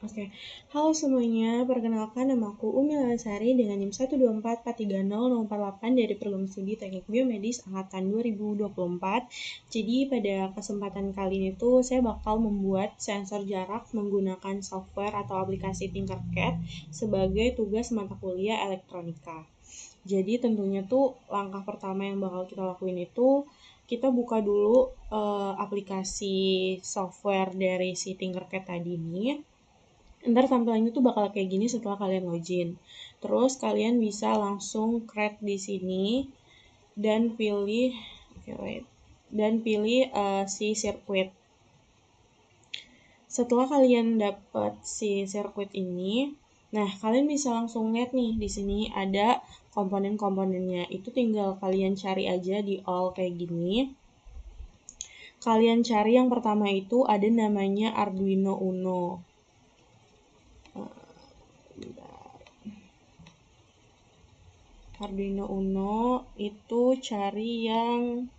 Oke, halo semuanya, perkenalkan nama aku Umi Lasari dengan NIM 124430048 dari Program Studi Teknik Biomedis Angkatan 2024. Jadi pada kesempatan kali ini tuh saya bakal membuat sensor jarak menggunakan software atau aplikasi Tinkercad sebagai tugas mata kuliah elektronika. Jadi tentunya tuh langkah pertama yang bakal kita lakuin itu kita buka dulu aplikasi software dari si Tinkercad tadi ini. Ntar tampilannya tuh bakal kayak gini setelah kalian login. Terus kalian bisa langsung create di sini dan pilih si sirkuit. Setelah kalian dapat si sirkuit ini, nah kalian bisa langsung lihat nih di sini ada komponen-komponennya. Itu tinggal kalian cari aja di all kayak gini. Kalian cari yang pertama itu ada namanya Arduino Uno. Arduino Uno itu cari yang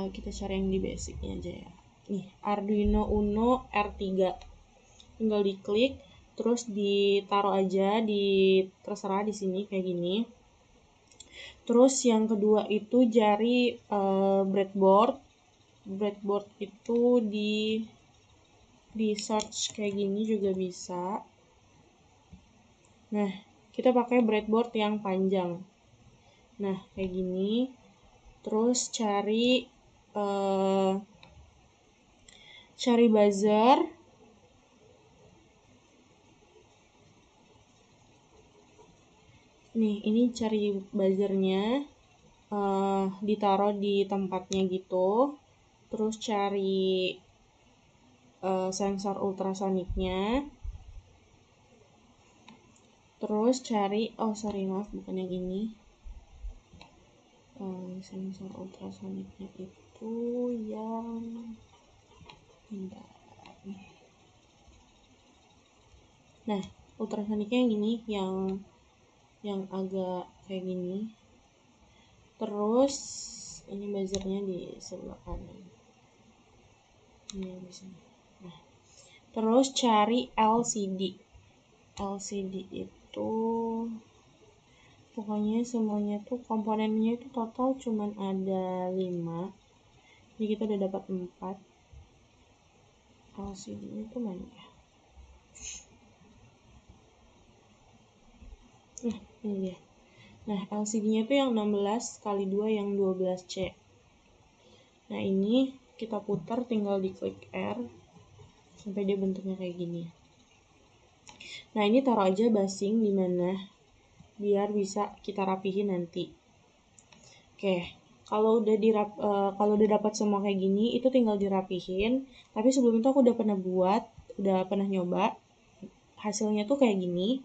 kita cari yang di basicnya aja ya. Nih, Arduino Uno R3. Tinggal diklik, terus ditaruh aja di terserah di sini kayak gini. Terus yang kedua itu cari breadboard. Breadboard itu di search kayak gini juga bisa. Nah, kita pakai breadboard yang panjang. Nah, kayak gini. Terus cari buzzer. Nih, ini cari buzzernya. Ditaruh di tempatnya gitu. Terus cari sensor ultrasoniknya. Terus cari, maaf bukan yang ini. Sensor ultrasoniknya itu yang nah, ultrasoniknya yang ini, yang agak kayak gini. Terus ini buzzernya di sebelah kanan. Ini di sini. Nah, terus cari LCD. LCD itu pokoknya semuanya tuh komponennya itu total cuman ada 5. Jadi kita udah dapat 4. LCD-nya itu mana ya? Ini dia. Nah, LCD-nya itu yang 16x2 yang 12C. Nah, ini kita putar tinggal diklik R sampai dia bentuknya kayak gini. Nah, ini taruh aja basing di mana biar bisa kita rapihin nanti. Oke, kalau udah dapat semua kayak gini, itu tinggal dirapihin. Tapi sebelum itu aku udah pernah nyoba. Hasilnya tuh kayak gini.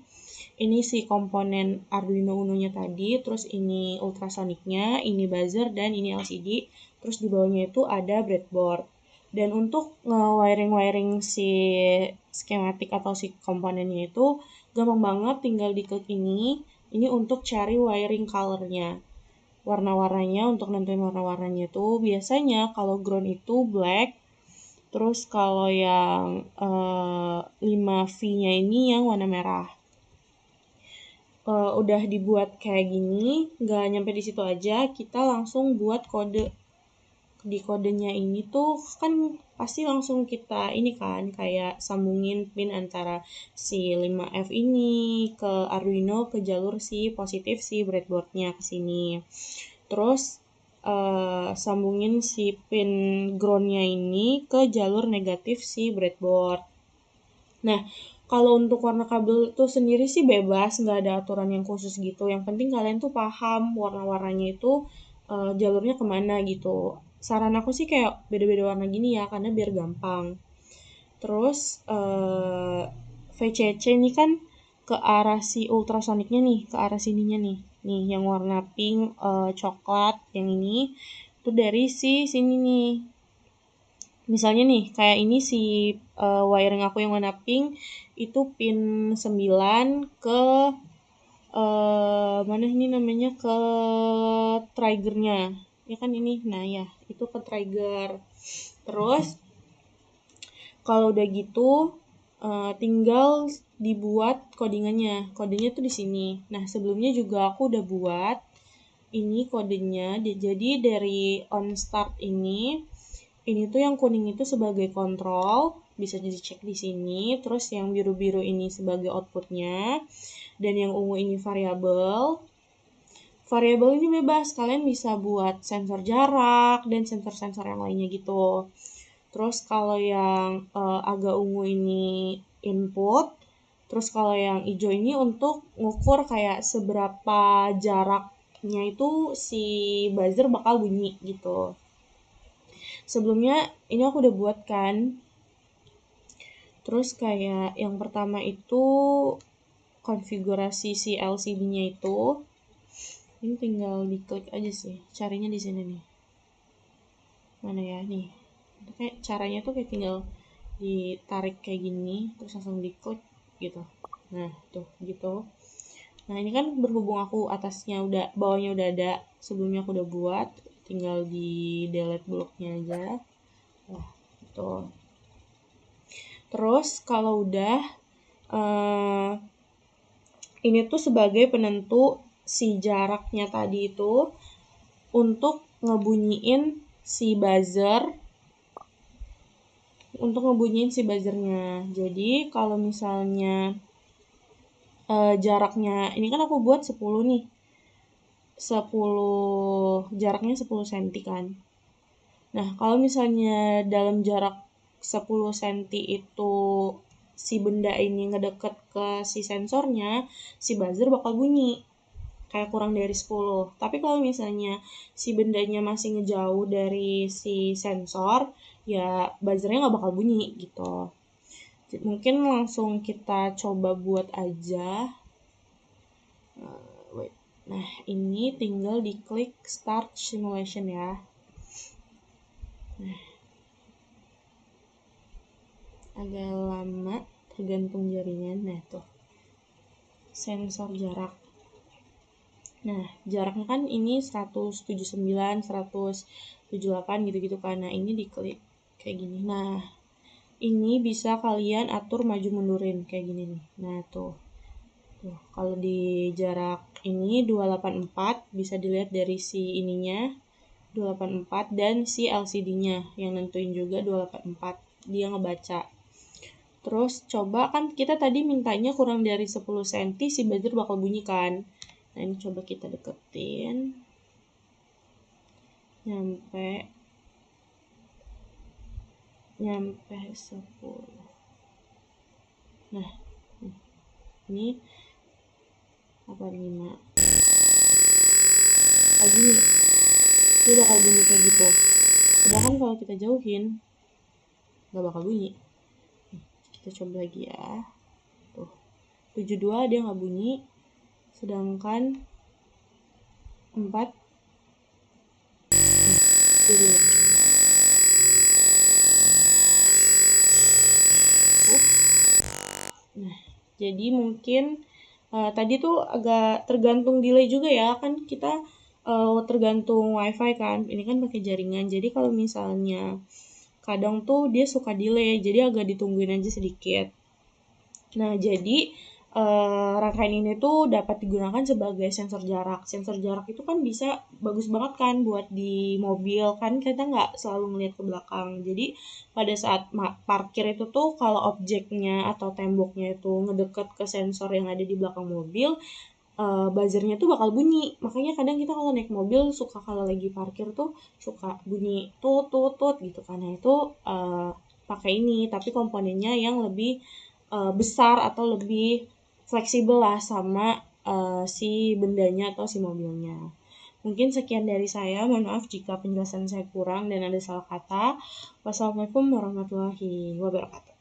Ini si komponen Arduino Uno-nya tadi, terus ini ultrasoniknya, ini buzzer, dan ini LCD. Terus di bawahnya itu ada breadboard. Dan untuk nge-wiring si skematik atau si komponennya itu gampang banget, tinggal diklik ini. Ini untuk cari wiring color-nya. Warna-warnanya, untuk nentuin warna-warnanya itu biasanya kalau ground itu black. Terus kalau yang 5V-nya ini yang warna merah. Udah dibuat kayak gini, nggak nyampe di situ aja, kita langsung buat kode. Di kodenya ini tuh kan pasti langsung kita ini kan kayak sambungin pin antara si 5F ini ke Arduino ke jalur si positif si breadboardnya ke sini. Terus sambungin si pin groundnya ini ke jalur negatif si breadboard. Nah, kalau untuk warna kabel itu sendiri sih bebas, nggak ada aturan yang khusus gitu. Yang penting kalian tuh paham warna-warnanya itu jalurnya kemana gitu. Saran aku sih kayak beda-beda warna gini ya, karena biar gampang. Terus VCC ini kan ke arah si ultrasoniknya nih, ke arah sininya nih. Nih, yang warna pink, coklat, yang ini tuh dari sini nih. Misalnya nih, kayak ini si wiring aku yang warna pink itu pin 9 ke mana ini namanya, ke triggernya. Ya kan ini, nah ya, itu ke trigger. Terus kalau udah gitu tinggal dibuat codingannya. Kodenya tuh di sini. Nah, sebelumnya juga aku udah buat ini kodenya. Jadi dari on start ini tuh yang kuning itu sebagai kontrol, bisa dicek di sini. Terus yang biru-biru ini sebagai outputnya, dan yang ungu ini variabel. Variabel ini bebas, kalian bisa buat sensor jarak dan sensor-sensor yang lainnya gitu. Terus kalau yang agak ungu ini input, terus kalau yang hijau ini untuk ngukur kayak seberapa jaraknya itu si buzzer bakal bunyi gitu. Sebelumnya ini aku udah buat kan. Terus kayak yang pertama itu konfigurasi si LCD-nya itu. Ini tinggal diklik aja sih. Carinya di sini nih. Mana ya nih. Kayak caranya tuh kayak tinggal ditarik kayak gini terus langsung diklik gitu. Nah, tuh gitu. Nah, ini kan berhubung aku atasnya udah, bawahnya udah ada, sebelumnya aku udah buat, tinggal di delete bloknya aja. Nah, gitu. Terus kalau udah ini tuh sebagai penentu si jaraknya tadi itu untuk ngebunyiin si buzzer, buzzernya. Jadi kalau misalnya jaraknya, ini kan aku buat 10 nih. 10, jaraknya 10 cm kan. Nah, kalau misalnya dalam jarak 10 cm itu si benda ini ngedeket ke si sensornya, si buzzer bakal bunyi. Kayak kurang dari 10. Tapi kalau misalnya si bendanya masih ngejauh dari si sensor, ya buzzernya nggak bakal bunyi gitu. Mungkin langsung kita coba buat aja. Nah, ini tinggal diklik start simulation ya. Nah, agak lama tergantung jaringan. Nah, tuh sensor jarak. Nah, jaraknya kan ini 179, 178 gitu-gitu kan. Nah, ini diklik kayak gini. Nah, ini bisa kalian atur maju mundurin kayak gini nih. Nah, tuh. Tuh, kalau di jarak ini 284 bisa dilihat dari si ininya 284 dan si LCD-nya yang nentuin juga 284. Dia ngebaca. Terus coba kan kita tadi mintanya kurang dari 10 cm si buzzer bakal bunyi kan. Nah, ini coba kita deketin. Nyampe 10. Nah, ini 85. Bakal bunyi. Dia bakal bunyi kayak gitu. Sedangkan kalau kita jauhin, nggak bakal bunyi. Kita coba lagi ya. Tuh, 72 dia nggak bunyi. Sedangkan 4 dia bunyi. Nah, jadi mungkin tadi tuh agak tergantung delay juga ya, kan kita tergantung wifi kan, ini kan pakai jaringan, jadi kalau misalnya kadang tuh dia suka delay, jadi agak ditungguin aja sedikit. Nah, jadi rangkaian ini tuh dapat digunakan sebagai sensor jarak. Sensor jarak itu kan bisa bagus banget kan buat di mobil, kan kita nggak selalu ngeliat ke belakang. Jadi pada saat parkir itu tuh kalau objeknya atau temboknya itu ngedeket ke sensor yang ada di belakang mobil, buzzernya tuh bakal bunyi. Makanya kadang kita kalau naik mobil suka kalau lagi parkir tuh suka bunyi tut tut tut gitu kan. Nah, itu pakai ini, tapi komponennya yang lebih besar atau lebih fleksibel lah sama si bendanya atau si mobilnya. Mungkin sekian dari saya. Mohon maaf jika penjelasan saya kurang dan ada salah kata. Wassalamualaikum warahmatullahi wabarakatuh.